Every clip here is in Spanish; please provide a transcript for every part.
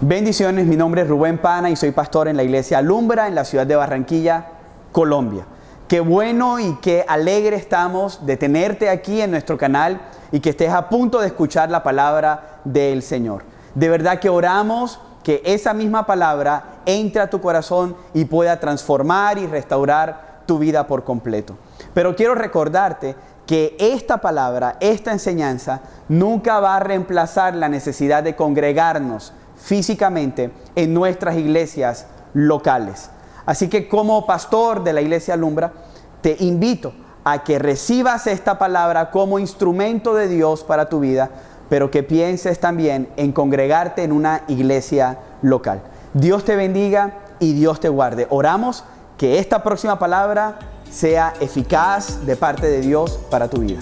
Bendiciones, mi nombre es Rubén Pana y soy pastor en la iglesia Alumbra en la ciudad de Barranquilla, Colombia. Qué bueno y qué alegre estamos de tenerte aquí en nuestro canal y que estés a punto de escuchar la palabra del Señor. De verdad que oramos que esa misma palabra entre a tu corazón y pueda transformar y restaurar tu vida por completo. Pero quiero recordarte que esta palabra, esta enseñanza, nunca va a reemplazar la necesidad de congregarnos físicamente en nuestras iglesias locales. Así que como pastor de la iglesia Alumbra, te invito a que recibas esta palabra como instrumento de Dios para tu vida, pero que pienses también en congregarte en una iglesia local. Dios te bendiga y Dios te guarde. Oramos que esta próxima palabra sea eficaz de parte de Dios para tu vida.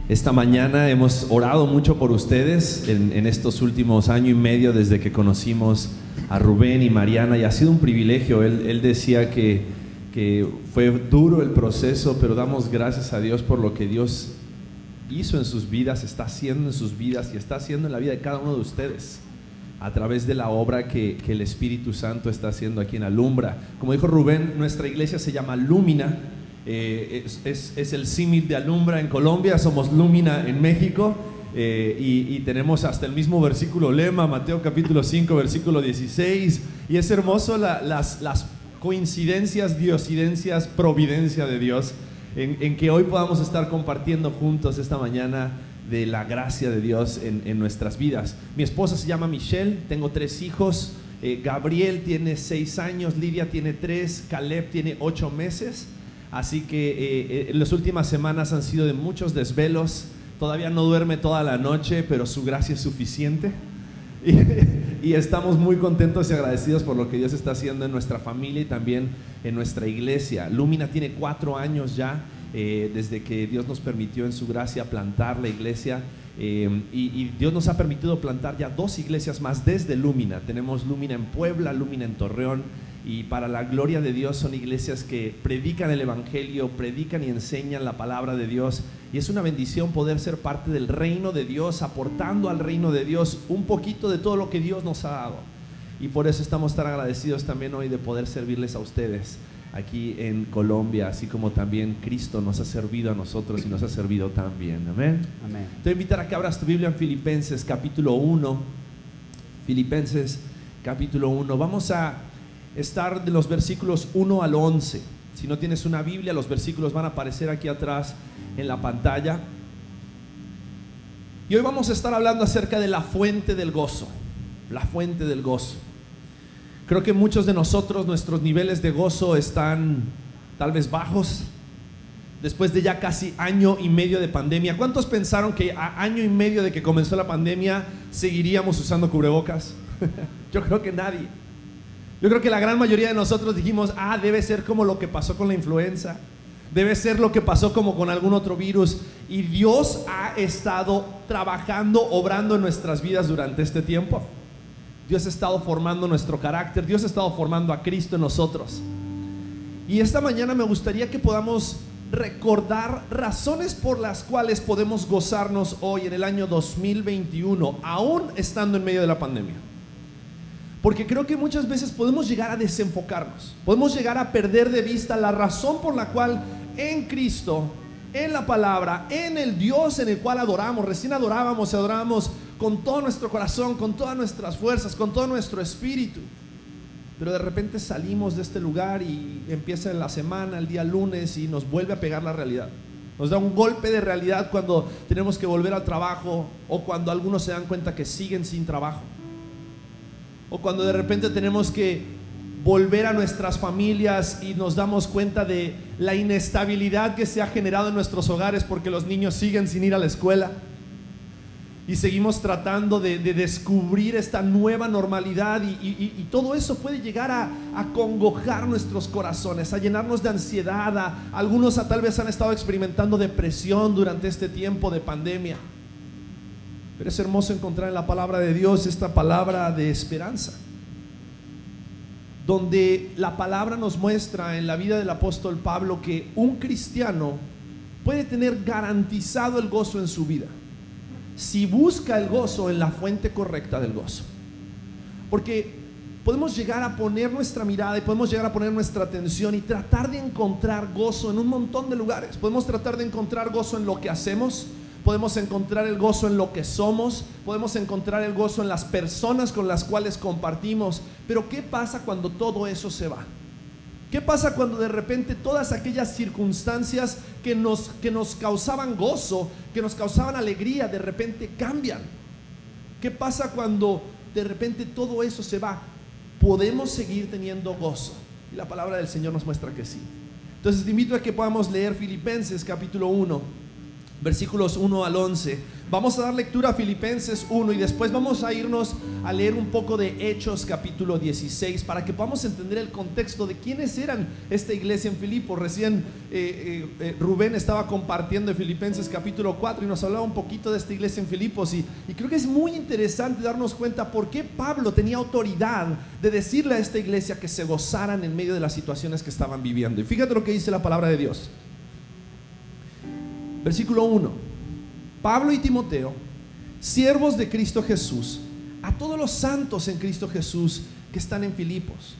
Esta mañana hemos orado mucho por ustedes en estos últimos año y medio desde que conocimos a Rubén y Mariana, y ha sido un privilegio. Él decía que fue duro el proceso, pero damos gracias a Dios por lo que Dios hizo en sus vidas, está haciendo en sus vidas y está haciendo en la vida de cada uno de ustedes a través de la obra que el Espíritu Santo está haciendo aquí en Alumbra. Como dijo Rubén, nuestra iglesia se llama Lumina. Es el símil de Alumbra en Colombia, somos Lumina en México, y tenemos hasta el mismo versículo lema, Mateo capítulo 5 versículo 16, y es hermoso las coincidencias, diosidencias, providencia de Dios en que hoy podamos estar compartiendo juntos esta mañana de la gracia de Dios en nuestras vidas. Mi esposa se llama Michelle, tengo 3 hijos, Gabriel tiene 6 años, Lidia tiene 3, Caleb tiene 8 meses. Así que las últimas semanas han sido de muchos desvelos. Todavía no duerme toda la noche, pero su gracia es suficiente. Y estamos muy contentos y agradecidos por lo que Dios está haciendo en nuestra familia y también en nuestra iglesia. Lumina tiene 4 años ya, desde que Dios nos permitió en su gracia plantar la iglesia. Y Dios nos ha permitido plantar ya 2 iglesias más desde Lumina. Tenemos Lumina en Puebla, Lumina en Torreón. Y para la gloria de Dios son iglesias que predican el evangelio, predican y enseñan la palabra de Dios, y es una bendición poder ser parte del reino de Dios, aportando al reino de Dios un poquito de todo lo que Dios nos ha dado. Y por eso estamos tan agradecidos también hoy de poder servirles a ustedes aquí en Colombia, así como también Cristo nos ha servido a nosotros y nos ha servido también. Amén. Amén. Te voy a invitar a que abras tu Biblia en Filipenses capítulo 1. Filipenses capítulo 1. Vamos a estar de los versículos 1 al 11. Si no tienes una Biblia, los versículos van a aparecer aquí atrás en la pantalla. Y hoy vamos a estar hablando acerca de la fuente del gozo. La fuente del gozo. Creo que muchos de nosotros, nuestros niveles de gozo están tal vez bajos después de ya casi año y medio de pandemia. ¿Cuántos pensaron que a año y medio de que comenzó la pandemia seguiríamos usando cubrebocas? Yo creo que nadie. Yo creo que la gran mayoría de nosotros dijimos, debe ser como lo que pasó con la influenza, debe ser lo que pasó como con algún otro virus. Y Dios ha estado trabajando, obrando en nuestras vidas durante este tiempo. Dios ha estado formando nuestro carácter, Dios ha estado formando a Cristo en nosotros. Y esta mañana me gustaría que podamos recordar razones por las cuales podemos gozarnos hoy en el año 2021, aún estando en medio de la pandemia. Porque creo que muchas veces podemos llegar a desenfocarnos, podemos llegar a perder de vista la razón por la cual en Cristo, en la palabra, en el Dios en el cual adoramos. Recién adorábamos y adorábamos con todo nuestro corazón, con todas nuestras fuerzas, con todo nuestro espíritu. Pero de repente salimos de este lugar y empieza la semana, el día lunes, y nos vuelve a pegar la realidad. Nos da un golpe de realidad cuando tenemos que volver al trabajo, o cuando algunos se dan cuenta que siguen sin trabajo, o cuando de repente tenemos que volver a nuestras familias y nos damos cuenta de la inestabilidad que se ha generado en nuestros hogares porque los niños siguen sin ir a la escuela y seguimos tratando de descubrir esta nueva normalidad, y todo eso puede llegar a congojar nuestros corazones, a llenarnos de ansiedad. Algunos tal vez han estado experimentando depresión durante este tiempo de pandemia. Pero es hermoso encontrar en la palabra de Dios esta palabra de esperanza. donde la palabra nos muestra en la vida del apóstol Pablo que un cristiano puede tener garantizado el gozo en su vida si busca el gozo en la fuente correcta del gozo. Porque podemos llegar a poner nuestra mirada y podemos llegar a poner nuestra atención y tratar de encontrar gozo en un montón de lugares. Podemos tratar de encontrar gozo en lo que hacemos, podemos encontrar el gozo en lo que somos, podemos encontrar el gozo en las personas con las cuales compartimos. Pero ¿qué pasa cuando todo eso se va? ¿Qué pasa cuando de repente todas aquellas circunstancias que nos causaban gozo, que nos causaban alegría, de repente cambian? ¿Qué pasa cuando de repente todo eso se va? ¿Podemos seguir teniendo gozo? Y la palabra del Señor nos muestra que sí. Entonces te invito a que podamos leer Filipenses capítulo 1, versículos 1 al 11. Vamos a dar lectura a Filipenses 1 y después vamos a irnos a leer un poco de Hechos capítulo 16 para que podamos entender el contexto de quiénes eran esta iglesia en Filipos. Recién Rubén estaba compartiendo en Filipenses capítulo 4 y nos hablaba un poquito de esta iglesia en Filipos y creo que es muy interesante darnos cuenta por qué Pablo tenía autoridad de decirle a esta iglesia que se gozaran en medio de las situaciones que estaban viviendo. Y fíjate lo que dice la palabra de Dios. Versículo 1. Pablo y Timoteo, siervos de Cristo Jesús, a todos los santos en Cristo Jesús que están en Filipos,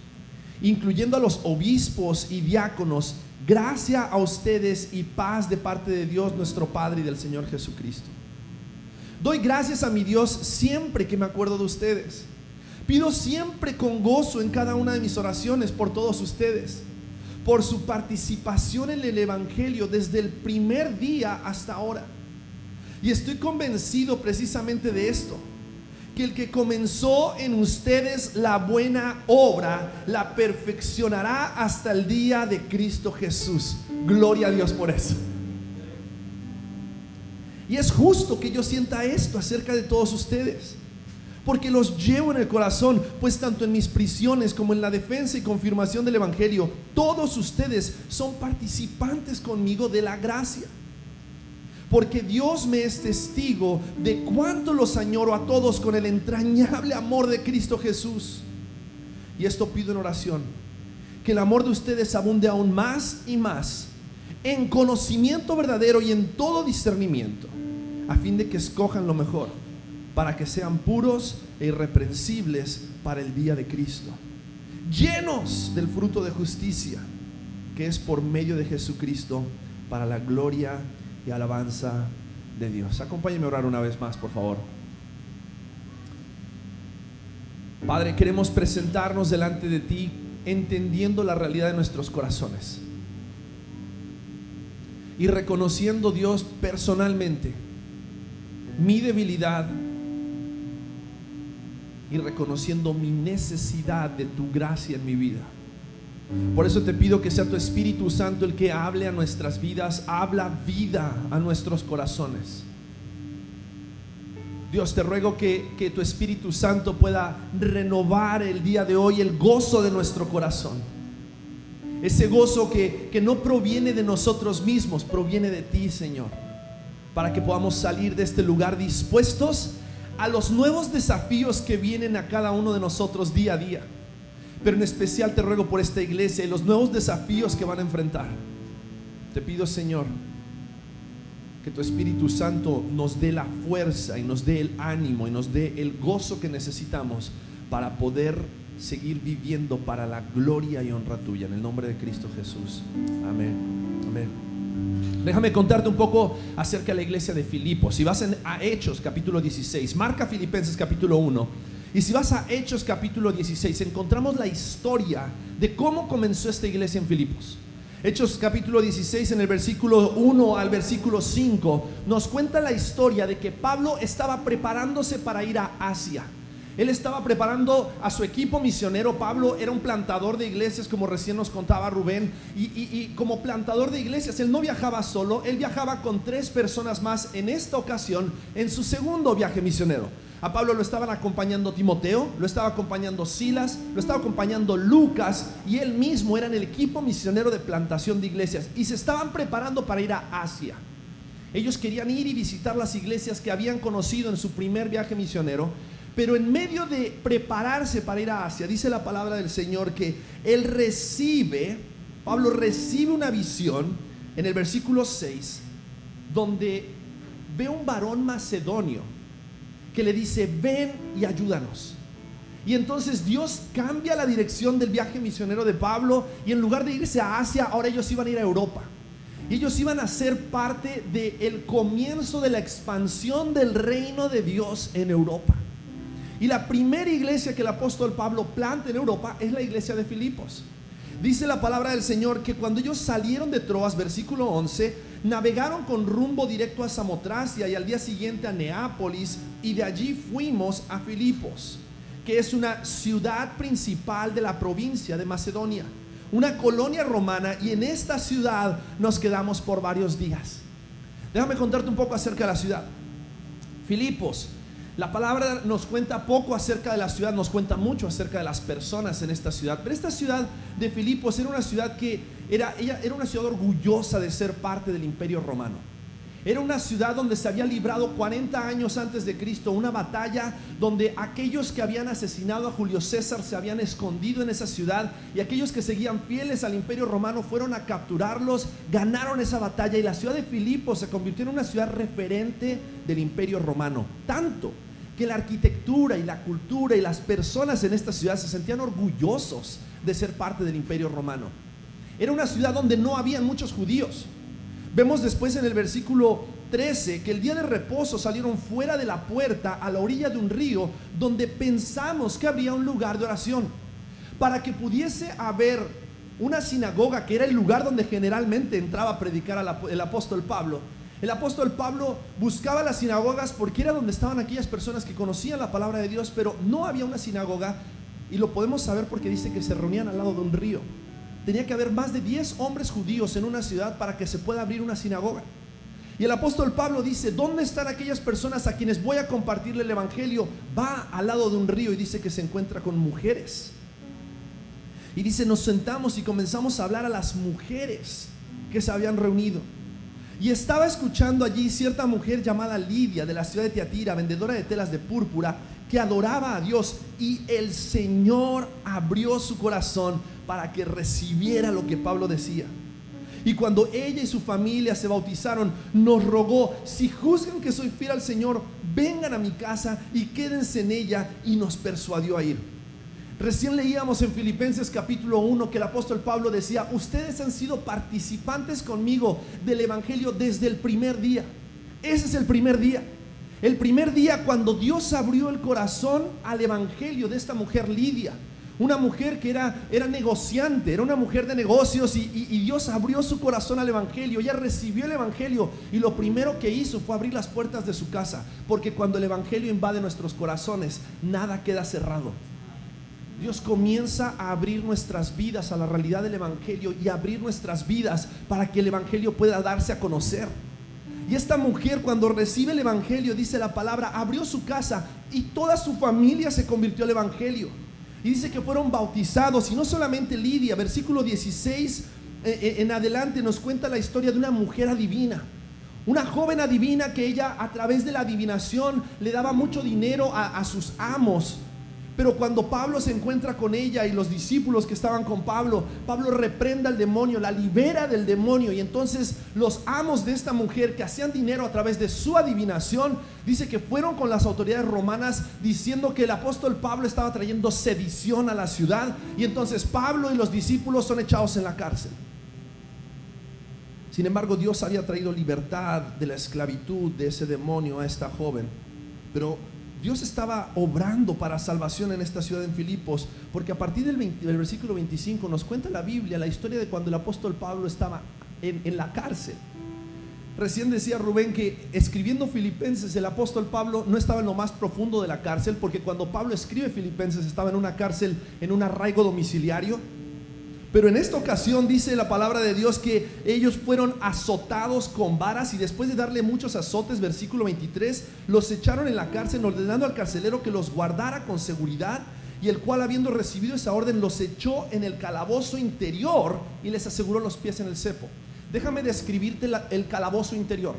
incluyendo a los obispos y diáconos, gracia a ustedes y paz de parte de Dios nuestro Padre y del Señor Jesucristo. Doy gracias a mi Dios siempre que me acuerdo de ustedes. Pido siempre con gozo en cada una de mis oraciones por todos ustedes, por su participación en el Evangelio desde el primer día hasta ahora. Y estoy convencido precisamente de esto, que el que comenzó en ustedes la buena obra, la perfeccionará hasta el día de Cristo Jesús. Gloria a Dios por eso. Y es justo que yo sienta esto acerca de todos ustedes, porque los llevo en el corazón, pues tanto en mis prisiones como en la defensa y confirmación del Evangelio, todos ustedes son participantes conmigo de la gracia. Porque Dios me es testigo de cuánto los añoro a todos con el entrañable amor de Cristo Jesús. Y esto pido en oración, que el amor de ustedes abunde aún más y más en conocimiento verdadero y en todo discernimiento, a fin de que escojan lo mejor, para que sean puros e irreprensibles para el día de Cristo, llenos del fruto de justicia, que es por medio de Jesucristo, para la gloria y alabanza de Dios. Acompáñenme a orar una vez más, por favor. Padre, queremos presentarnos delante de ti entendiendo la realidad de nuestros corazones y reconociendo, Dios, personalmente mi debilidad y reconociendo mi necesidad de tu gracia en mi vida. Por eso te pido que sea tu Espíritu Santo el que hable a nuestras vidas. Habla vida a nuestros corazones. Dios, te ruego que tu Espíritu Santo pueda renovar el día de hoy el gozo de nuestro corazón. Ese gozo que no proviene de nosotros mismos, proviene de ti, Señor, para que podamos salir de este lugar dispuestos a los nuevos desafíos que vienen a cada uno de nosotros día a día. Pero en especial te ruego por esta iglesia y los nuevos desafíos que van a enfrentar. Te pido, Señor, que tu Espíritu Santo nos dé la fuerza y nos dé el ánimo y nos dé el gozo que necesitamos para poder seguir viviendo para la gloria y honra tuya. En el nombre de Cristo Jesús. Amén. Amén. Déjame contarte un poco acerca de la iglesia de Filipos. Si vas a Hechos capítulo 16, marca Filipenses capítulo 1. Y si vas a Hechos capítulo 16, encontramos la historia de cómo comenzó esta iglesia en Filipos. Hechos capítulo 16, en el versículo 1 al versículo 5, nos cuenta la historia de que Pablo estaba preparándose para ir a Asia. Él estaba preparando a su equipo misionero. Pablo era un plantador de iglesias, como recién nos contaba Rubén, y como plantador de iglesias, él no viajaba solo, él viajaba con 3 personas más en esta ocasión, en su segundo viaje misionero. A Pablo lo estaban acompañando Timoteo, lo estaba acompañando Silas, lo estaba acompañando Lucas, y él mismo era en el equipo misionero de plantación de iglesias, y se estaban preparando para ir a Asia. Ellos querían ir y visitar las iglesias que habían conocido en su primer viaje misionero, Pero en medio de prepararse para ir a Asia, dice la palabra del Señor que Pablo recibe una visión en el versículo 6, donde ve un varón macedonio que le dice: ven y ayúdanos. Y entonces Dios cambia la dirección del viaje misionero de Pablo, y en lugar de irse a Asia, ahora ellos iban a ir a Europa. Y ellos iban a ser parte del comienzo de la expansión del reino de Dios en Europa. Y la primera iglesia que el apóstol Pablo planta en Europa es la iglesia de Filipos. Dice la palabra del Señor que cuando ellos salieron de Troas, versículo 11, navegaron con rumbo directo a Samotracia y al día siguiente a Neápolis, y de allí fuimos a Filipos, que es una ciudad principal de la provincia de Macedonia, una colonia romana, y en esta ciudad nos quedamos por varios días. Déjame contarte un poco acerca de la ciudad. Filipos, la palabra nos cuenta poco acerca de la ciudad, nos cuenta mucho acerca de las personas en esta ciudad. Pero esta ciudad de Filipos era una ciudad que era una ciudad orgullosa de ser parte del Imperio Romano. Era una ciudad donde se había librado 40 años antes de Cristo una batalla donde aquellos que habían asesinado a Julio César se habían escondido en esa ciudad, y aquellos que seguían fieles al Imperio Romano fueron a capturarlos, ganaron esa batalla, y la ciudad de Filipos se convirtió en una ciudad referente del Imperio Romano, tanto que la arquitectura y la cultura y las personas en esta ciudad se sentían orgullosos de ser parte del Imperio Romano. Era una ciudad donde no habían muchos judíos. Vemos después en el versículo 13 que el día de reposo salieron fuera de la puerta a la orilla de un río, donde pensamos que habría un lugar de oración. Para que pudiese haber una sinagoga, que era el lugar donde generalmente entraba a predicar el apóstol Pablo, el apóstol Pablo buscaba las sinagogas porque era donde estaban aquellas personas que conocían la palabra de Dios, pero no había una sinagoga, y lo podemos saber porque dice que se reunían al lado de un río. Tenía que haber más de 10 hombres judíos en una ciudad para que se pueda abrir una sinagoga. Y el apóstol Pablo dice: ¿dónde están aquellas personas a quienes voy a compartirle el evangelio? Va al lado de un río y dice que se encuentra con mujeres. Y dice: nos sentamos y comenzamos a hablar a las mujeres que se habían reunido. Y estaba escuchando allí cierta mujer llamada Lidia, de la ciudad de Tiatira, vendedora de telas de púrpura, que adoraba a Dios, y el Señor abrió su corazón para que recibiera lo que Pablo decía. Y cuando ella y su familia se bautizaron, nos rogó: si juzgan que soy fiel al Señor, vengan a mi casa y quédense en ella, y nos persuadió a ir. Recién leíamos en Filipenses capítulo 1 que el apóstol Pablo decía: ustedes han sido participantes conmigo del evangelio desde el primer día. Ese es el primer día. El primer día cuando Dios abrió el corazón al evangelio de esta mujer Lidia, una mujer que era negociante, era una mujer de negocios, y Dios abrió su corazón al evangelio. Ella recibió el evangelio, y lo primero que hizo fue abrir las puertas de su casa, porque cuando el evangelio invade nuestros corazones, nada queda cerrado. Dios comienza a abrir nuestras vidas a la realidad del evangelio, y abrir nuestras vidas para que el evangelio pueda darse a conocer. Y esta mujer, cuando recibe el evangelio, dice la palabra, abrió su casa y toda su familia se convirtió al evangelio. Y dice que fueron bautizados, y no solamente Lidia. Versículo 16 en adelante nos cuenta la historia de una mujer adivina, una joven adivina, que ella, a través de la adivinación, le daba mucho dinero a sus amos. Pero cuando Pablo se encuentra con ella y los discípulos que estaban con Pablo, Pablo reprende al demonio, la libera del demonio. Y entonces los amos de esta mujer, que hacían dinero a través de su adivinación, dice que fueron con las autoridades romanas diciendo que el apóstol Pablo estaba trayendo sedición a la ciudad. Y entonces Pablo y los discípulos son echados en la cárcel. Sin embargo, Dios había traído libertad de la esclavitud de ese demonio a esta joven. Pero Dios estaba obrando para salvación en esta ciudad en Filipos, porque a partir del versículo 25 nos cuenta la Biblia la historia de cuando el apóstol Pablo estaba en la cárcel. Recién decía Rubén que escribiendo Filipenses, el apóstol Pablo no estaba en lo más profundo de la cárcel, porque cuando Pablo escribe Filipenses estaba en una cárcel, en un arraigo domiciliario. Pero en esta ocasión dice la palabra de Dios que ellos fueron azotados con varas, y después de darle muchos azotes, versículo 23, los echaron en la cárcel, ordenando al carcelero que los guardara con seguridad, y el cual, habiendo recibido esa orden, los echó en el calabozo interior y les aseguró los pies en el cepo. Déjame describirte el calabozo interior.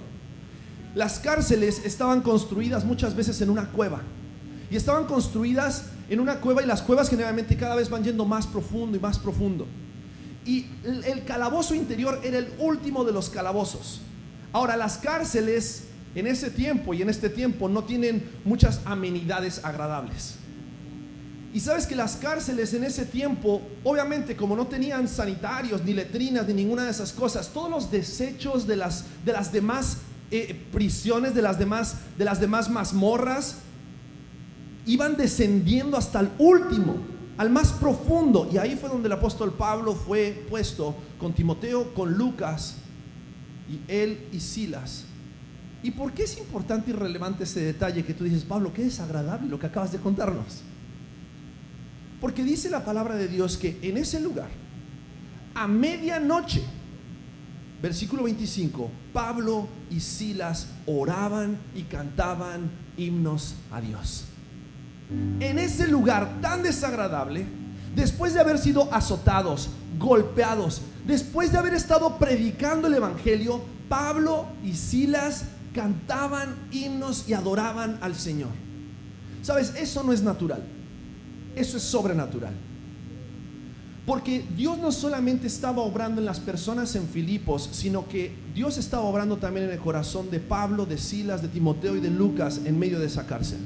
Las cárceles estaban construidas muchas veces en una cueva, y estaban construidas en una cueva, y las cuevas generalmente cada vez van yendo más profundo y más profundo. Y el calabozo interior era el último de los calabozos. Ahora, las cárceles en ese tiempo y en este tiempo no tienen muchas amenidades agradables. Y sabes que las cárceles en ese tiempo, obviamente, como no tenían sanitarios, ni letrinas, ni ninguna de esas cosas, todos los desechos de las demás prisiones, de las demás mazmorras, iban descendiendo hasta el último, al más profundo. Y ahí fue donde el apóstol Pablo fue puesto con Timoteo, con Lucas, y él y Silas. ¿Y por qué es importante y relevante ese detalle que tú dices, Pablo, qué desagradable lo que acabas de contarnos? Porque dice la palabra de Dios que en ese lugar, a medianoche, versículo 25, Pablo y Silas oraban y cantaban himnos a Dios. En ese lugar tan desagradable, después de haber sido azotados, golpeados, después de haber estado predicando el evangelio, Pablo y Silas cantaban himnos y adoraban al Señor. ¿Sabes? Eso no es natural. Eso es sobrenatural. Porque Dios no solamente estaba obrando en las personas en Filipos, sino que Dios estaba obrando también en el corazón de Pablo, de Silas, de Timoteo y de Lucas en medio de esa cárcel.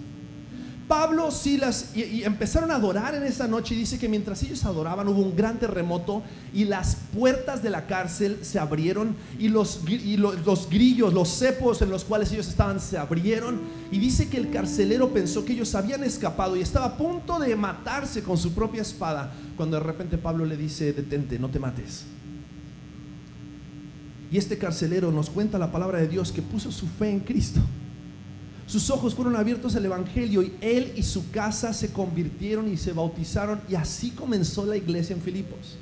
Pablo, Silas y empezaron a adorar en esa noche, y dice que mientras ellos adoraban hubo un gran terremoto y las puertas de la cárcel se abrieron, y los grillos, los cepos en los cuales ellos estaban se abrieron, y dice que el carcelero pensó que ellos habían escapado y estaba a punto de matarse con su propia espada, cuando de repente Pablo le dice: detente, no te mates. Y este carcelero, nos cuenta la palabra de Dios, que puso su fe en Cristo. Sus ojos fueron abiertos al evangelio, y él y su casa se convirtieron y se bautizaron, y así comenzó la iglesia en Filipos.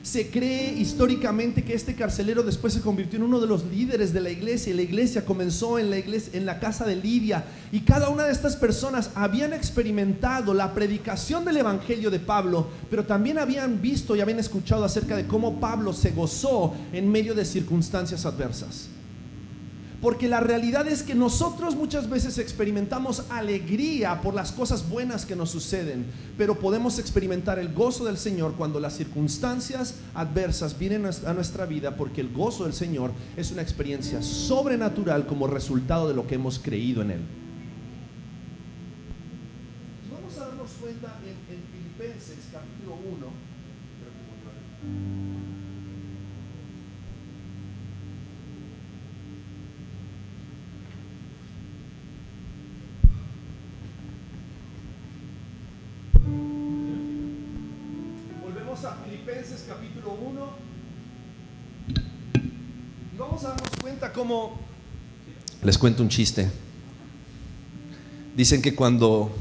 Se cree históricamente que este carcelero después se convirtió en uno de los líderes de la iglesia, y la iglesia comenzó en la casa de Lidia, y cada una de estas personas habían experimentado la predicación del evangelio de Pablo, pero también habían visto y habían escuchado acerca de cómo Pablo se gozó en medio de circunstancias adversas. Porque la realidad es que nosotros muchas veces experimentamos alegría por las cosas buenas que nos suceden, pero podemos experimentar el gozo del Señor cuando las circunstancias adversas vienen a nuestra vida, porque el gozo del Señor es una experiencia sobrenatural como resultado de lo que hemos creído en Él. Vamos a darnos cuenta en Filipenses capítulo 1. A Filipenses capítulo 1, y vamos a darnos cuenta cómo, les cuento un chiste. Dicen que cuando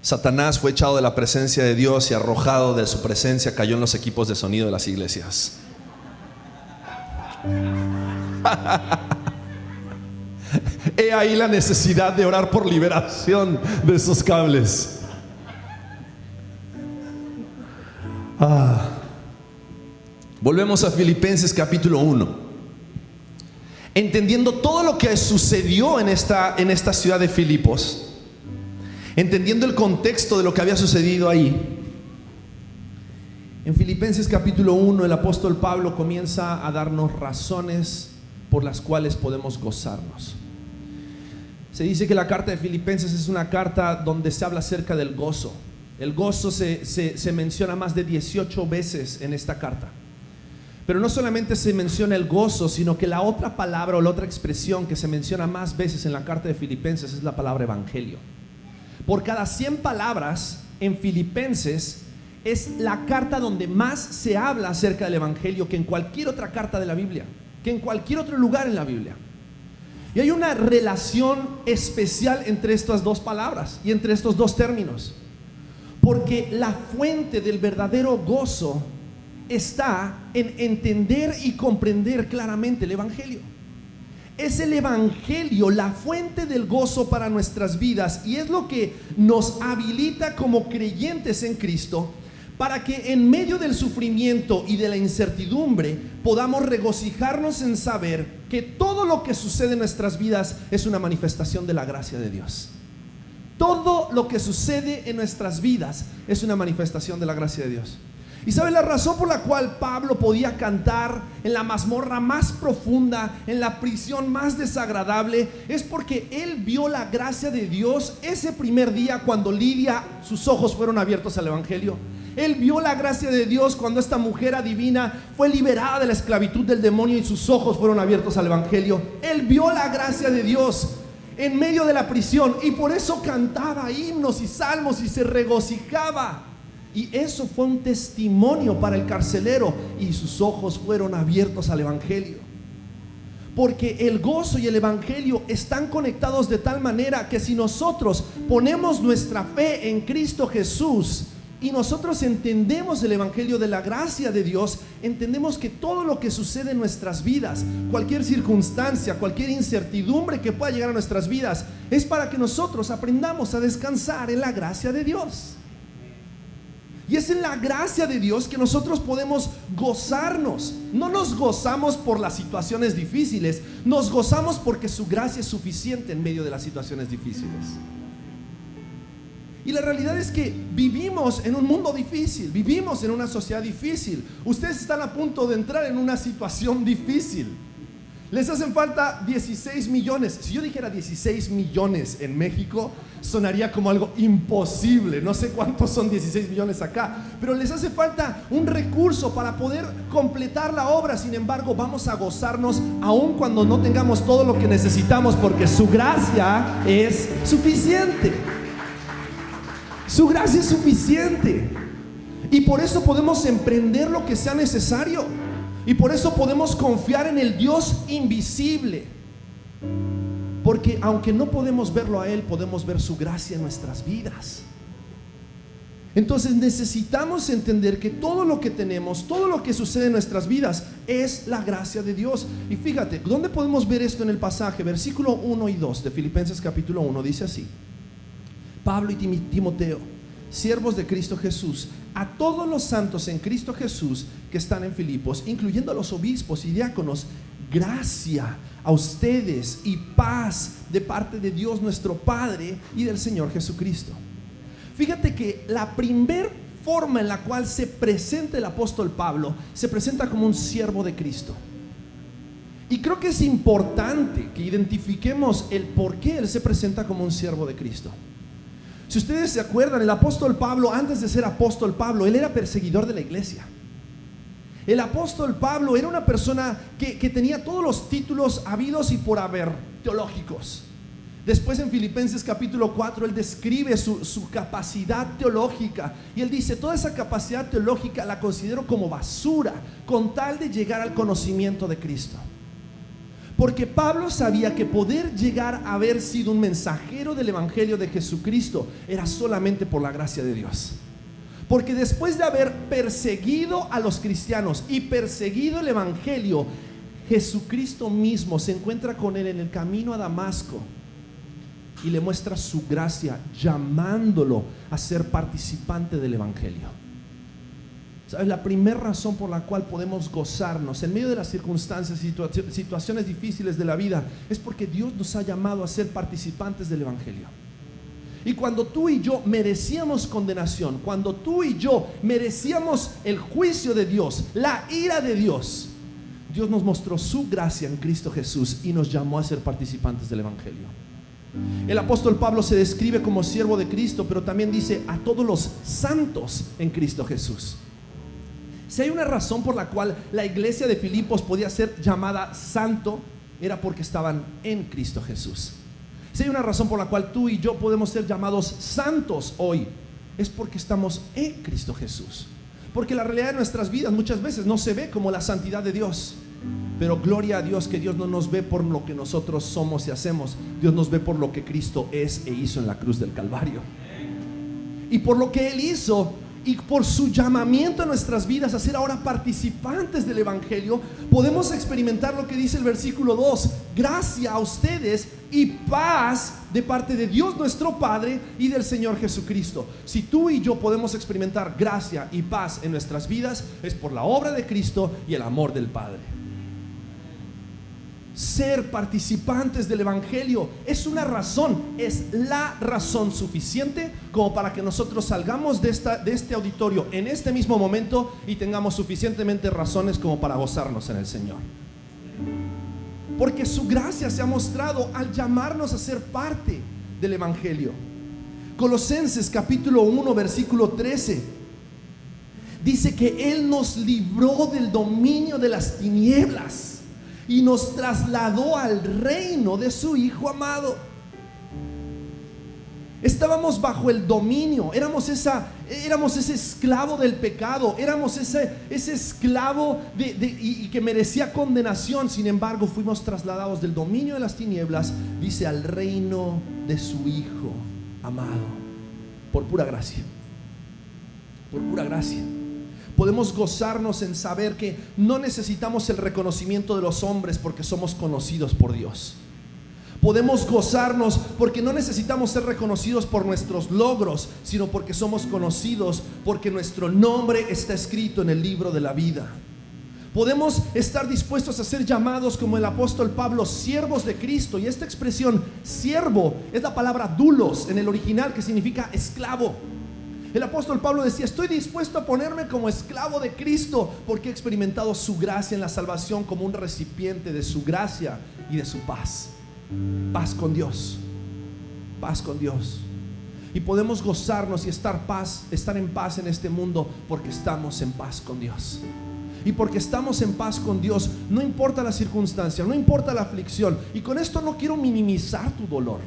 Satanás fue echado de la presencia de Dios y arrojado de su presencia, cayó en los equipos de sonido de las iglesias. He ahí la necesidad de orar por liberación de esos cables. Volvemos a Filipenses capítulo 1. Entendiendo todo lo que sucedió en esta ciudad de Filipos, entendiendo el contexto de lo que había sucedido ahí, en Filipenses capítulo 1 el apóstol Pablo comienza a darnos razones por las cuales podemos gozarnos. Se dice que la carta de Filipenses es una carta donde se habla acerca del gozo. El gozo se menciona más de 18 veces en esta carta. Pero no solamente se menciona el gozo, sino que la otra palabra o la otra expresión que se menciona más veces en la carta de Filipenses es la palabra evangelio. Por cada 100 palabras en Filipenses es la carta donde más se habla acerca del evangelio que en cualquier otra carta de la Biblia, que en cualquier otro lugar en la Biblia. Y hay una relación especial entre estas dos palabras y entre estos dos términos. Porque la fuente del verdadero gozo está en entender y comprender claramente el evangelio. Es el evangelio la fuente del gozo para nuestras vidas, y es lo que nos habilita como creyentes en Cristo para que en medio del sufrimiento y de la incertidumbre podamos regocijarnos en saber que todo lo que sucede en nuestras vidas es una manifestación de la gracia de Dios. Todo lo que sucede en nuestras vidas es una manifestación de la gracia de Dios. ¿Y sabe la razón por la cual Pablo podía cantar en la mazmorra más profunda, en la prisión más desagradable? Es porque él vio la gracia de Dios ese primer día cuando Lidia, sus ojos fueron abiertos al evangelio. Él vio la gracia de Dios cuando esta mujer adivina fue liberada de la esclavitud del demonio y sus ojos fueron abiertos al evangelio. Él vio la gracia de Dios en medio de la prisión y por eso cantaba himnos y salmos y se regocijaba. Y eso fue un testimonio para el carcelero y sus ojos fueron abiertos al evangelio. Porque el gozo y el evangelio están conectados de tal manera que si nosotros ponemos nuestra fe en Cristo Jesús y nosotros entendemos el evangelio de la gracia de Dios, entendemos que todo lo que sucede en nuestras vidas, cualquier circunstancia, cualquier incertidumbre que pueda llegar a nuestras vidas, es para que nosotros aprendamos a descansar en la gracia de Dios. Y es en la gracia de Dios que nosotros podemos gozarnos. No nos gozamos por las situaciones difíciles, nos gozamos porque su gracia es suficiente en medio de las situaciones difíciles. Y la realidad es que vivimos en un mundo difícil, vivimos en una sociedad difícil. Ustedes están a punto de entrar en una situación difícil. Les hacen falta 16 millones. Si yo dijera 16 millones en México, sonaría como algo imposible. No sé cuántos son 16 millones acá, pero les hace falta un recurso para poder completar la obra. Sin embargo, vamos a gozarnos aun cuando no tengamos todo lo que necesitamos, porque su gracia es suficiente. Su gracia es suficiente. Y por eso podemos emprender lo que sea necesario. Y por eso podemos confiar en el Dios invisible. Porque aunque no podemos verlo a Él, podemos ver su gracia en nuestras vidas. Entonces necesitamos entender que todo lo que tenemos, todo lo que sucede en nuestras vidas es la gracia de Dios. Y fíjate, ¿dónde podemos ver esto en el pasaje? Versículo 1 y 2 de Filipenses capítulo 1 dice así: Pablo y Timoteo, siervos de Cristo Jesús, a todos los santos en Cristo Jesús que están en Filipos, incluyendo a los obispos y diáconos, gracia a ustedes y paz de parte de Dios nuestro Padre y del Señor Jesucristo. Fíjate que la primer forma en la cual se presenta el apóstol Pablo, se presenta como un siervo de Cristo. Y creo que es importante que identifiquemos el por qué él se presenta como un siervo de Cristo. Si ustedes se acuerdan, el apóstol Pablo, antes de ser apóstol Pablo, él era perseguidor de la iglesia. El apóstol Pablo era una persona que tenía todos los títulos habidos y por haber teológicos. Después en Filipenses capítulo 4 él describe su capacidad teológica y él dice: toda esa capacidad teológica la considero como basura con tal de llegar al conocimiento de Cristo. Porque Pablo sabía que poder llegar a haber sido un mensajero del evangelio de Jesucristo era solamente por la gracia de Dios. Porque después de haber perseguido a los cristianos y perseguido el evangelio, Jesucristo mismo se encuentra con él en el camino a Damasco y le muestra su gracia, llamándolo a ser participante del evangelio. ¿Sabes? La primera razón por la cual podemos gozarnos en medio de las circunstancias y situaciones difíciles de la vida es porque Dios nos ha llamado a ser participantes del evangelio. Y cuando tú y yo merecíamos condenación, cuando tú y yo merecíamos el juicio de Dios, la ira de Dios, Dios nos mostró su gracia en Cristo Jesús y nos llamó a ser participantes del evangelio. El apóstol Pablo se describe como siervo de Cristo, pero también dice a todos los santos en Cristo Jesús. Si hay una razón por la cual la iglesia de Filipos podía ser llamada santo, era porque estaban en Cristo Jesús. Si hay una razón por la cual tú y yo podemos ser llamados santos hoy, es porque estamos en Cristo Jesús. Porque la realidad de nuestras vidas muchas veces no se ve como la santidad de Dios. Pero gloria a Dios que Dios no nos ve por lo que nosotros somos y hacemos. Dios nos ve por lo que Cristo es e hizo en la cruz del Calvario. Y por lo que Él hizo y por su llamamiento a nuestras vidas a ser ahora participantes del evangelio, podemos experimentar lo que dice el versículo 2: gracia a ustedes y paz de parte de Dios nuestro Padre y del Señor Jesucristo. Si tú y yo podemos experimentar gracia y paz en nuestras vidas, es por la obra de Cristo y el amor del Padre. ser participantes del Evangelio es una razón, es la razón suficiente como para que nosotros salgamos de este auditorio en este mismo momento y tengamos suficientemente razones como para gozarnos en el Señor. Porque su gracia se ha mostrado al llamarnos a ser parte del Evangelio. Colosenses capítulo 1 versículo 13 dice que Él nos libró del dominio de las tinieblas y nos trasladó al reino de su Hijo amado. Estábamos bajo el dominio, éramos ese esclavo del pecado, éramos ese esclavo y que merecía condenación. Sin embargo, fuimos trasladados del dominio de las tinieblas, dice, al reino de su Hijo amado, por pura gracia. Por pura gracia. Podemos gozarnos en saber que no necesitamos el reconocimiento de los hombres porque somos conocidos por Dios. Podemos gozarnos porque no necesitamos ser reconocidos por nuestros logros, sino porque somos conocidos porque nuestro nombre está escrito en el libro de la vida. Podemos estar dispuestos a ser llamados, como el apóstol Pablo, siervos de Cristo. Y esta expresión siervo es la palabra doulos en el original, que significa esclavo. El apóstol Pablo decía: estoy dispuesto a ponerme como esclavo de Cristo porque he experimentado su gracia en la salvación como un recipiente de su gracia y de su paz. Paz con Dios. Paz con Dios. Y podemos gozarnos y estar en paz en este mundo porque estamos en paz con Dios. Y porque estamos en paz con Dios, no importa la circunstancia, no importa la aflicción. Y con esto no quiero minimizar tu dolor,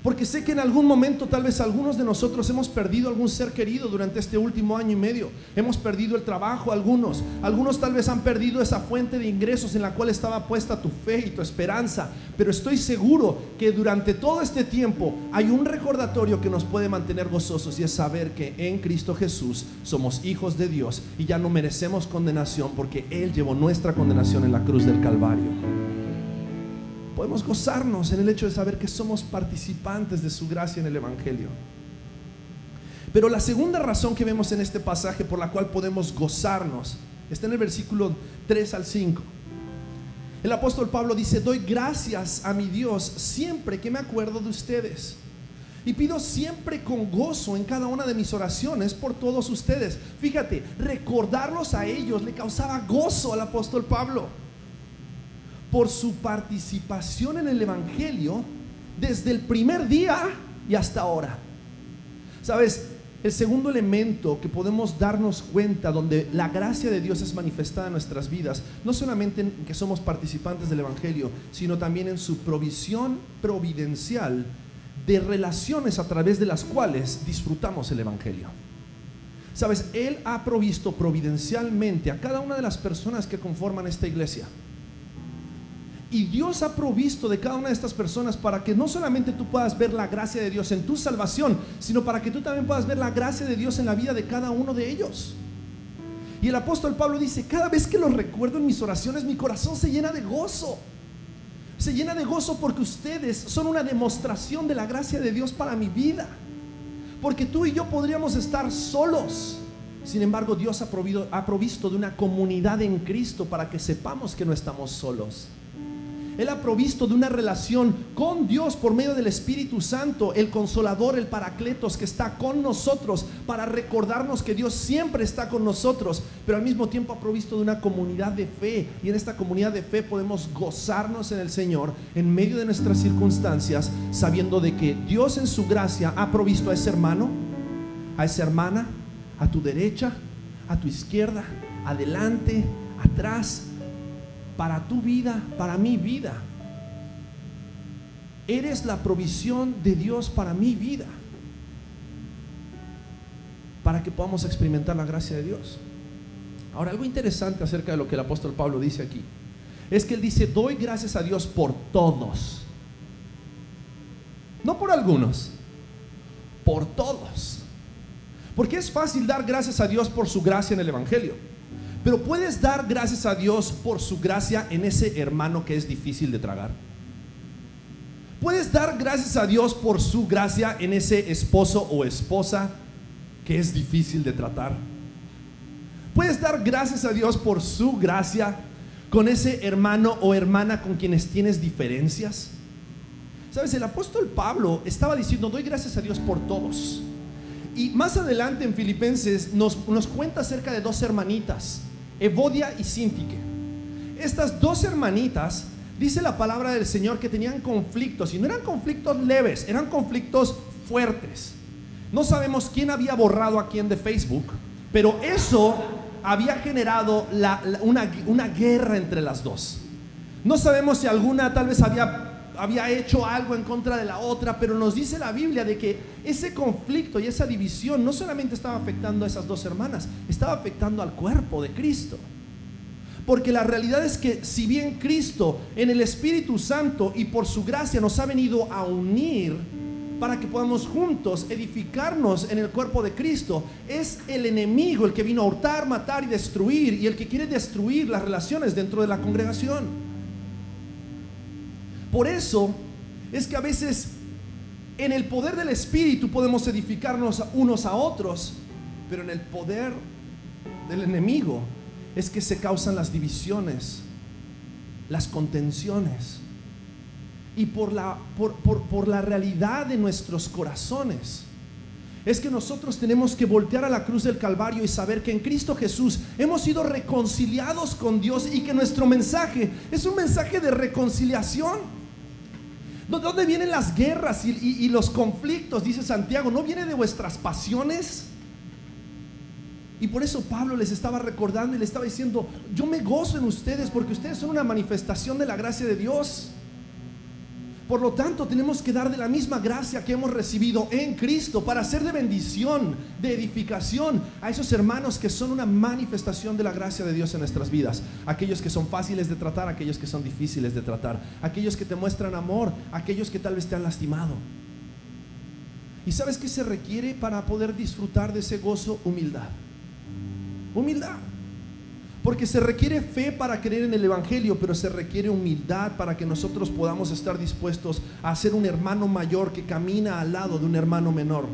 porque sé que en algún momento tal vez algunos de nosotros hemos perdido algún ser querido durante este último año y medio. Hemos perdido el trabajo, algunos tal vez han perdido esa fuente de ingresos en la cual estaba puesta tu fe y tu esperanza. Pero estoy seguro que durante todo este tiempo hay un recordatorio que nos puede mantener gozosos, y es saber que en Cristo Jesús somos hijos de Dios y ya no merecemos condenación porque Él llevó nuestra condenación en la cruz del Calvario. Podemos gozarnos en el hecho de saber que somos participantes de su gracia en el Evangelio. Pero la segunda razón que vemos en este pasaje por la cual podemos gozarnos está en el versículo 3 al 5. El apóstol Pablo dice: doy gracias a mi Dios siempre que me acuerdo de ustedes, y pido siempre con gozo en cada una de mis oraciones por todos ustedes. Fíjate, recordarlos a ellos le causaba gozo al apóstol Pablo por su participación en el Evangelio desde el primer día y hasta ahora. ¿Sabes? El segundo elemento que podemos darnos cuenta donde la gracia de Dios es manifestada en nuestras vidas, no solamente en que somos participantes del Evangelio, sino también en su provisión providencial de relaciones a través de las cuales disfrutamos el Evangelio. ¿Sabes? Él ha provisto providencialmente a cada una de las personas que conforman esta iglesia. Y Dios ha provisto de cada una de estas personas para que no solamente tú puedas ver la gracia de Dios en tu salvación, sino para que tú también puedas ver la gracia de Dios en la vida de cada uno de ellos. Y el apóstol Pablo dice: cada vez que los recuerdo en mis oraciones, mi corazón se llena de gozo. Se llena de gozo porque ustedes son una demostración de la gracia de Dios para mi vida. Porque tú y yo podríamos estar solos. Sin embargo, Dios ha provisto de una comunidad en Cristo para que sepamos que no estamos solos. Él ha provisto de una relación con Dios por medio del Espíritu Santo, el Consolador, el Paracletos, que está con nosotros para recordarnos que Dios siempre está con nosotros. Pero al mismo tiempo ha provisto de una comunidad de fe, y en esta comunidad de fe podemos gozarnos en el Señor en medio de nuestras circunstancias, sabiendo de que Dios en su gracia ha provisto a ese hermano, a esa hermana, a tu derecha, a tu izquierda, adelante, atrás, para tu vida, para mi vida. Eres la provisión de Dios para mi vida, para que podamos experimentar la gracia de Dios. Ahora, algo interesante acerca de lo que el apóstol Pablo dice aquí es que él dice: doy gracias a Dios por todos, no por algunos, por todos. Porque es fácil dar gracias a Dios por su gracia en el Evangelio, pero puedes dar gracias a Dios por su gracia en ese hermano que es difícil de tragar. Puedes dar gracias a Dios por su gracia en ese esposo o esposa que es difícil de tratar. Puedes dar gracias a Dios por su gracia con ese hermano o hermana con quienes tienes diferencias? Sabes, el apóstol Pablo estaba diciendo, doy gracias a Dios por todos. Y más adelante en Filipenses nos cuenta acerca de dos hermanitas, Evodia y Síntique. Estas dos hermanitas, dice la palabra del Señor, que tenían conflictos, y no eran conflictos leves, eran conflictos fuertes. No sabemos quién había borrado a quién de Facebook, pero eso había generado una guerra entre las dos. No sabemos si alguna tal vez había hecho algo en contra de la otra, pero nos dice la Biblia de que ese conflicto y esa división no solamente estaba afectando a esas dos hermanas, estaba afectando al cuerpo de Cristo. Porque la realidad es que si bien Cristo en el Espíritu Santo y por su gracia nos ha venido a unir para que podamos juntos edificarnos en el cuerpo de Cristo, es el enemigo el que vino a hurtar, matar y destruir, y el que quiere destruir las relaciones dentro de la congregación. Por eso es que a veces en el poder del Espíritu podemos edificarnos unos a otros, pero en el poder del enemigo es que se causan las divisiones, las contenciones, y por la realidad de nuestros corazones es que nosotros tenemos que voltear a la cruz del Calvario y saber que en Cristo Jesús hemos sido reconciliados con Dios, y que nuestro mensaje es un mensaje de reconciliación. ¿De dónde vienen las guerras y los conflictos? Dice Santiago, ¿no viene de vuestras pasiones? Y por eso Pablo les estaba recordando y les estaba diciendo, yo me gozo en ustedes porque ustedes son una manifestación de la gracia de Dios. Por lo tanto, tenemos que dar de la misma gracia que hemos recibido en Cristo para ser de bendición, de edificación a esos hermanos que son una manifestación de la gracia de Dios en nuestras vidas. Aquellos que son fáciles de tratar, aquellos que son difíciles de tratar, aquellos que te muestran amor, aquellos que tal vez te han lastimado. ¿Y sabes qué se requiere para poder disfrutar de ese gozo? Humildad. Humildad. Porque se requiere fe para creer en el Evangelio, pero se requiere humildad para que nosotros podamos estar dispuestos a ser un hermano mayor que camina al lado de un hermano menor,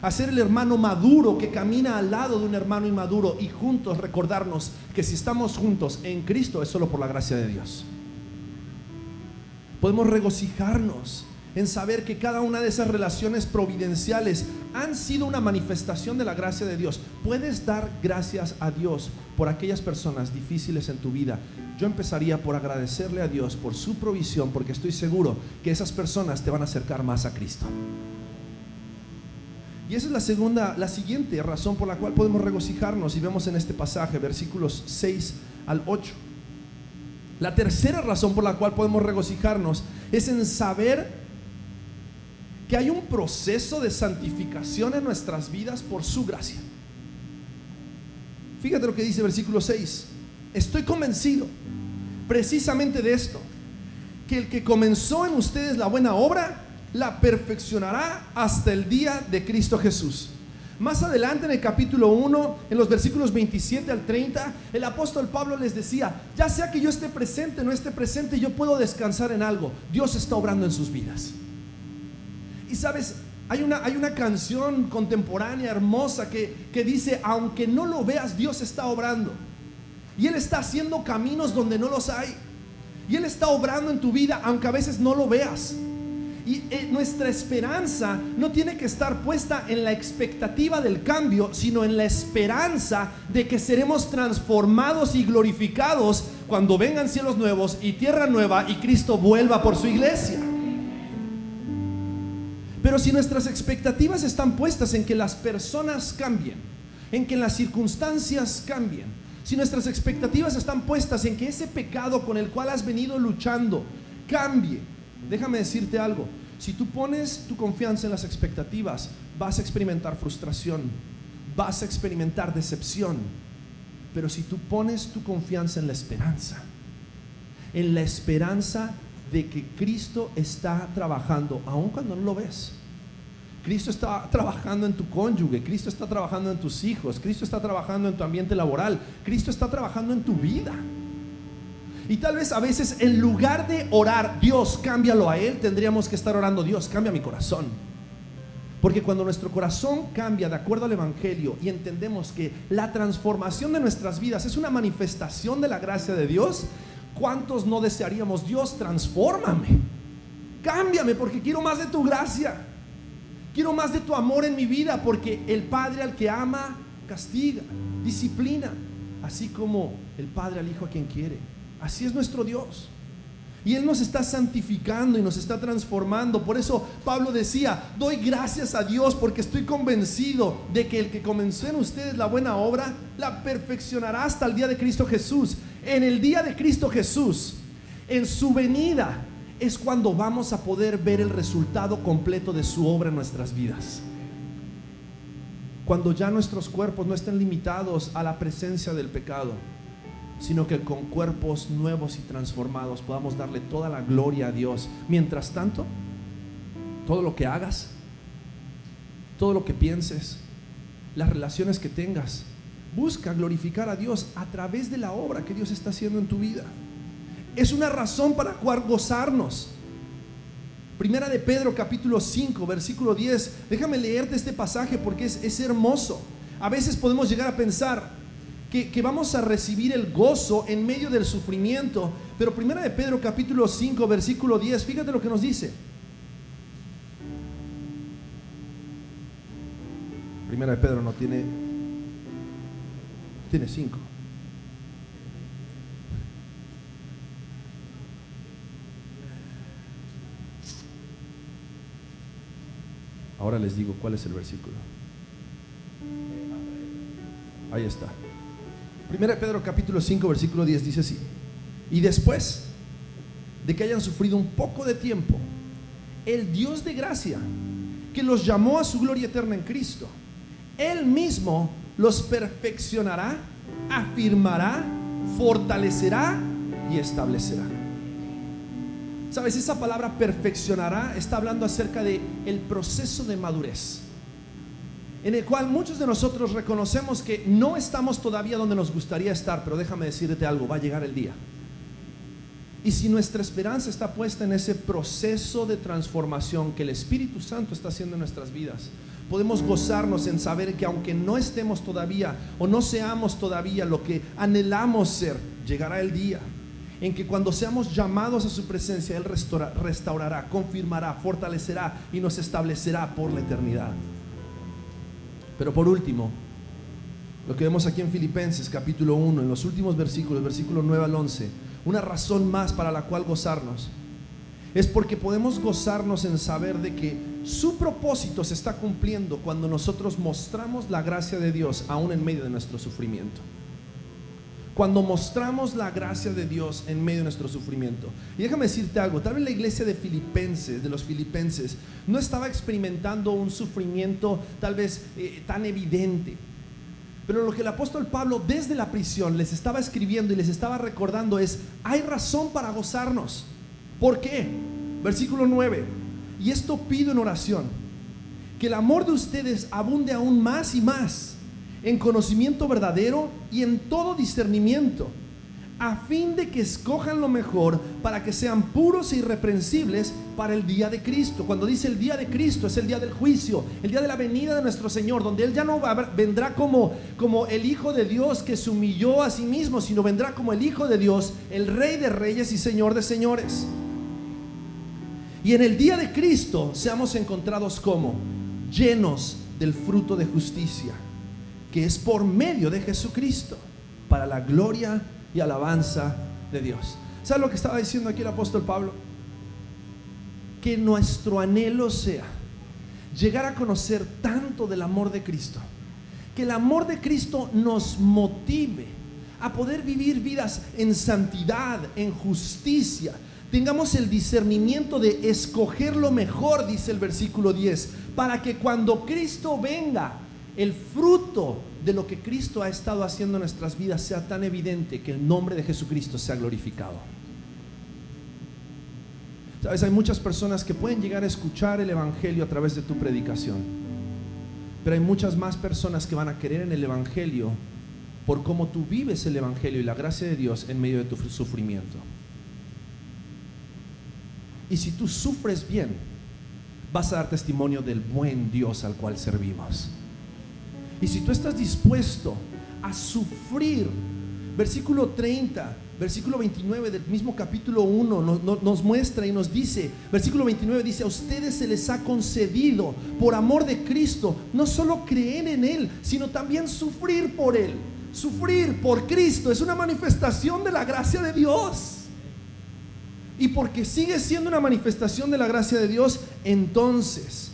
a ser el hermano maduro que camina al lado de un hermano inmaduro, y juntos recordarnos que si estamos juntos en Cristo es solo por la gracia de Dios. Podemos regocijarnos en saber que cada una de esas relaciones providenciales han sido una manifestación de la gracia de Dios. Puedes dar gracias a Dios por aquellas personas difíciles en tu vida. Yo empezaría por agradecerle a Dios por su provisión, porque estoy seguro que esas personas te van a acercar más a Cristo. Y esa es la siguiente razón por la cual podemos regocijarnos, y vemos en este pasaje versículos 6 al 8. La tercera razón por la cual podemos regocijarnos es en saber que hay un proceso de santificación en nuestras vidas por su gracia. Fíjate lo que dice versículo 6. Estoy convencido precisamente de esto, que el que comenzó en ustedes la buena obra la perfeccionará hasta el día de Cristo Jesús. Más adelante en el capítulo 1, en los versículos 27 al 30, el apóstol Pablo les decía, ya sea que yo esté presente o no esté presente, yo puedo descansar en algo. Dios está obrando en sus vidas. Y sabes, hay una canción contemporánea hermosa que dice, aunque no lo veas, Dios está obrando. Y Él está haciendo caminos donde no los hay. Y Él está obrando en tu vida, aunque a veces no lo veas. Y nuestra esperanza no tiene que estar puesta en la expectativa del cambio, sino en la esperanza de que seremos transformados y glorificados cuando vengan cielos nuevos y tierra nueva y Cristo vuelva por su iglesia. Pero si nuestras expectativas están puestas en que las personas cambien, en que las circunstancias cambien, si nuestras expectativas están puestas en que ese pecado con el cual has venido luchando cambie, déjame decirte algo, si tú pones tu confianza en las expectativas, vas a experimentar frustración, vas a experimentar decepción. Pero si tú pones tu confianza en la esperanza de que Cristo está trabajando, aun cuando no lo ves. Cristo está trabajando en tu cónyuge, Cristo está trabajando en tus hijos, Cristo está trabajando en tu ambiente laboral, Cristo está trabajando en tu vida. Y tal vez a veces, en lugar de orar, Dios, cámbialo a Él, tendríamos que estar orando, Dios, cambia mi corazón. Porque cuando nuestro corazón cambia de acuerdo al Evangelio y entendemos que la transformación de nuestras vidas es una manifestación de la gracia de Dios, ¿Cuántos no desearíamos: Dios, transfórmame, cámbiame, porque quiero más de tu gracia, quiero más de tu amor en mi vida? Porque el Padre al que ama, castiga, disciplina, así como el Padre al Hijo a quien quiere. Así es nuestro Dios. Y Él nos está santificando y nos está transformando. Por eso Pablo decía: doy gracias a Dios porque estoy convencido de que el que comenzó en ustedes la buena obra, la perfeccionará hasta el día de Cristo Jesús. En el día de Cristo Jesús, en su venida, es cuando vamos a poder ver el resultado completo de su obra en nuestras vidas. Cuando ya nuestros cuerpos no estén limitados a la presencia del pecado, sino que con cuerpos nuevos y transformados podamos darle toda la gloria a Dios. Mientras tanto, todo lo que hagas, todo lo que pienses, las relaciones que tengas, busca glorificar a Dios a través de la obra que Dios está haciendo en tu vida. Es una razón para cual gozarnos. Primera de Pedro capítulo 5 versículo 10. Déjame leerte este pasaje porque es hermoso. A veces podemos llegar a pensar que vamos a recibir el gozo en medio del sufrimiento, pero Primera de Pedro capítulo 5 versículo 10, fíjate lo que nos dice. Primera de Pedro no tiene 5. Ahora les digo cuál es el versículo. Ahí está. Primera de Pedro capítulo 5 versículo 10 dice así: y después de que hayan sufrido un poco de tiempo, el Dios de gracia, que los llamó a su gloria eterna en Cristo, Él mismo los perfeccionará, afirmará, fortalecerá y establecerá. Sabes, esa palabra perfeccionará está hablando acerca de el proceso de madurez, en el cual muchos de nosotros reconocemos que no estamos todavía donde nos gustaría estar, pero déjame decirte algo: va a llegar el día. Y si nuestra esperanza está puesta en ese proceso de transformación que el Espíritu Santo está haciendo en nuestras vidas, podemos gozarnos en saber que aunque no estemos todavía o no seamos todavía lo que anhelamos ser, llegará el día en que cuando seamos llamados a su presencia, Él restaurará, confirmará, fortalecerá y nos establecerá por la eternidad. Pero por último, lo que vemos aquí en Filipenses capítulo 1, en los últimos versículos, versículos 9 al 11, una razón más para la cual gozarnos, es porque podemos gozarnos en saber de que su propósito se está cumpliendo cuando nosotros mostramos la gracia de Dios aún en medio de nuestro sufrimiento. Cuando mostramos la gracia de Dios en medio de nuestro sufrimiento. Y déjame decirte algo: tal vez la iglesia de los filipenses no estaba experimentando un sufrimiento tal vez tan evidente, pero lo que el apóstol Pablo desde la prisión les estaba escribiendo y les estaba recordando es: hay razón para gozarnos. ¿Por qué? Versículo 9: y esto pido en oración, que el amor de ustedes abunde aún más y más en conocimiento verdadero y en todo discernimiento, a fin de que escojan lo mejor, para que sean puros e irreprensibles para el día de Cristo. Cuando dice el día de Cristo, es el día del juicio, el día de la venida de nuestro Señor, donde Él ya no vendrá como el Hijo de Dios que se humilló a sí mismo, sino vendrá como el Hijo de Dios, el Rey de reyes y Señor de señores. Y en el día de Cristo seamos encontrados como llenos del fruto de justicia, que es por medio de Jesucristo, para la gloria y alabanza de Dios. ¿Sabes lo que estaba diciendo aquí el apóstol Pablo? Que nuestro anhelo sea llegar a conocer tanto del amor de Cristo, que el amor de Cristo nos motive a poder vivir vidas en santidad, en justicia. Tengamos el discernimiento de escoger lo mejor, dice el versículo 10, para que cuando Cristo venga, el fruto de lo que Cristo ha estado haciendo en nuestras vidas sea tan evidente que el nombre de Jesucristo sea glorificado. Sabes, hay muchas personas que pueden llegar a escuchar el Evangelio a través de tu predicación, pero hay muchas más personas que van a creer en el Evangelio por cómo tú vives el Evangelio y la gracia de Dios en medio de tu sufrimiento. Y si tú sufres bien, vas a dar testimonio del buen Dios al cual servimos. Y si tú estás dispuesto a sufrir Versículo 30, versículo 29 del mismo capítulo 1 nos muestra y nos dice, versículo 29 dice: a ustedes se les ha concedido por amor de Cristo no solo creer en Él, sino también sufrir por Él. Sufrir por Cristo es una manifestación de la gracia de Dios. Y porque sigue siendo una manifestación de la gracia de Dios, entonces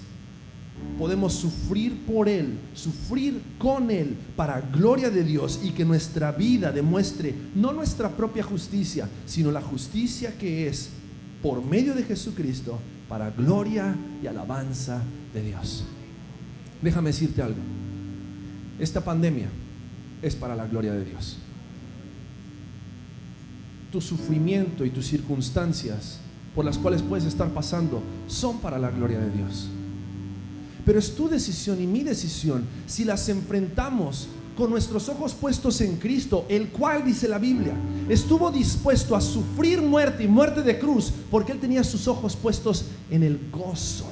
podemos sufrir por Él, sufrir con Él para gloria de Dios, y que nuestra vida demuestre no nuestra propia justicia, sino la justicia que es por medio de Jesucristo, para gloria y alabanza de Dios. Déjame decirte algo: esta pandemia es para la gloria de Dios. Tu sufrimiento y tus circunstancias por las cuales puedes estar pasando son para la gloria de Dios. Pero es tu decisión y mi decisión si las enfrentamos con nuestros ojos puestos en Cristo, el cual, dice la Biblia, estuvo dispuesto a sufrir muerte y muerte de cruz, porque Él tenía sus ojos puestos en el gozo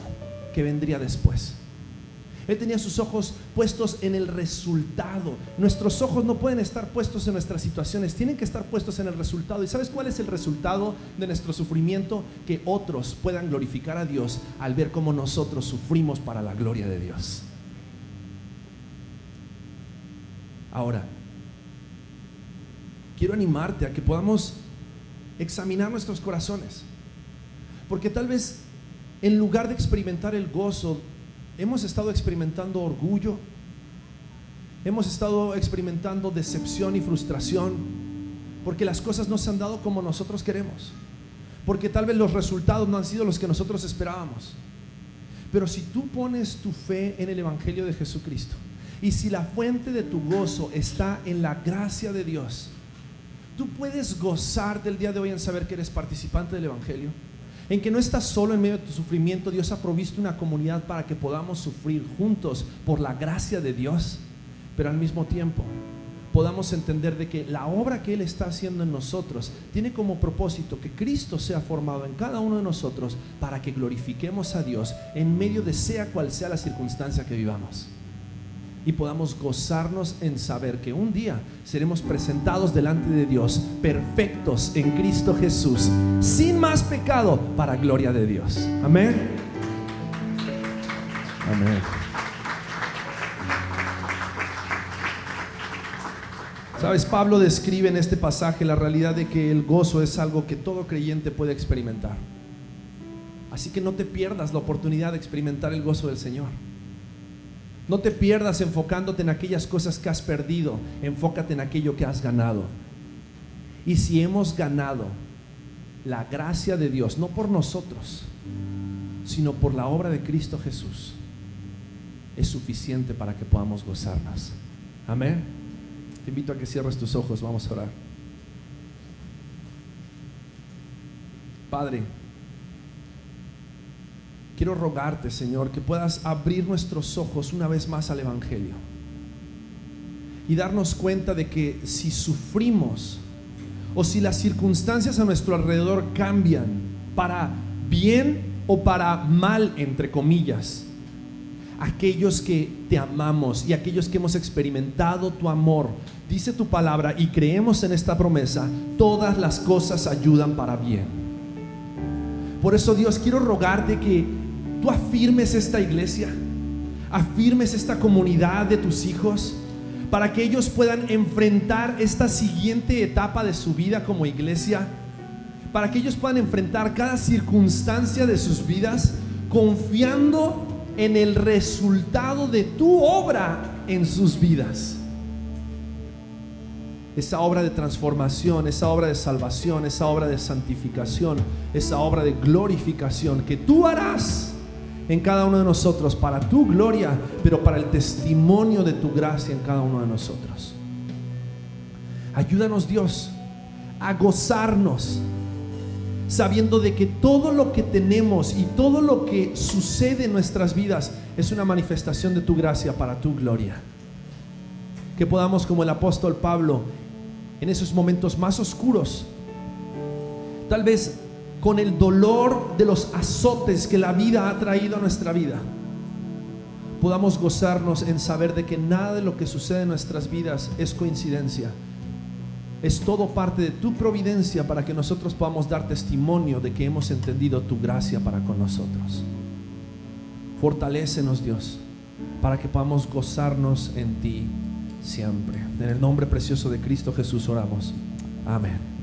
que vendría después. Él tenía sus ojos puestos en el resultado. Nuestros ojos no pueden estar puestos en nuestras situaciones, tienen que estar puestos en el resultado. ¿Y sabes cuál es el resultado de nuestro sufrimiento? Que otros puedan glorificar a Dios al ver cómo nosotros sufrimos para la gloria de Dios. Ahora, quiero animarte a que podamos examinar nuestros corazones, porque tal vez en lugar de experimentar el gozo, hemos estado experimentando orgullo, hemos estado experimentando decepción y frustración, porque las cosas no se han dado como nosotros queremos, porque tal vez los resultados no han sido los que nosotros esperábamos. Pero si tú pones tu fe en el Evangelio de Jesucristo, y si la fuente de tu gozo está en la gracia de Dios, tú puedes gozar del día de hoy en saber que eres participante del Evangelio, en que no estás solo en medio de tu sufrimiento. Dios ha provisto una comunidad para que podamos sufrir juntos por la gracia de Dios, pero al mismo tiempo podamos entender de que la obra que Él está haciendo en nosotros tiene como propósito que Cristo sea formado en cada uno de nosotros, para que glorifiquemos a Dios en medio de sea cual sea la circunstancia que vivamos, y podamos gozarnos en saber que un día seremos presentados delante de Dios perfectos en Cristo Jesús, sin más pecado, para gloria de Dios. Amén. Amén. Sabes, Pablo describe en este pasaje la realidad de que el gozo es algo que todo creyente puede experimentar. Así que no te pierdas la oportunidad de experimentar el gozo del Señor. No te pierdas enfocándote en aquellas cosas que has perdido, enfócate en aquello que has ganado. Y si hemos ganado la gracia de Dios, no por nosotros, sino por la obra de Cristo Jesús, es suficiente para que podamos gozarnos. Amén. Te invito a que cierres tus ojos, vamos a orar. Padre, quiero rogarte, Señor, que puedas abrir nuestros ojos una vez más al Evangelio y darnos cuenta de que si sufrimos o si las circunstancias a nuestro alrededor cambian para bien o para mal, entre comillas, aquellos que te amamos y aquellos que hemos experimentado tu amor, dice tu palabra y creemos en esta promesa, todas las cosas ayudan para bien. Por eso, Dios, quiero rogarte que tú afirmes esta iglesia, afirmes esta comunidad de tus hijos, para que ellos puedan enfrentar esta siguiente etapa de su vida como iglesia, para que ellos puedan enfrentar cada circunstancia de sus vidas confiando en el resultado de tu obra en sus vidas. Esa obra de transformación, esa obra de salvación, esa obra de santificación, esa obra de glorificación que tú harás en cada uno de nosotros para tu gloria, pero para el testimonio de tu gracia en cada uno de nosotros. Ayúdanos, Dios, a gozarnos sabiendo de que todo lo que tenemos y todo lo que sucede en nuestras vidas es una manifestación de tu gracia para tu gloria. Que podamos, como el apóstol Pablo, en esos momentos más oscuros, tal vez con el dolor de los azotes que la vida ha traído a nuestra vida, podamos gozarnos en saber de que nada de lo que sucede en nuestras vidas es coincidencia, Es todo parte de tu providencia para que nosotros podamos dar testimonio de que hemos entendido tu gracia para con nosotros. Fortalécenos, Dios, para que podamos gozarnos en ti siempre. En el nombre precioso de Cristo Jesús oramos. Amén.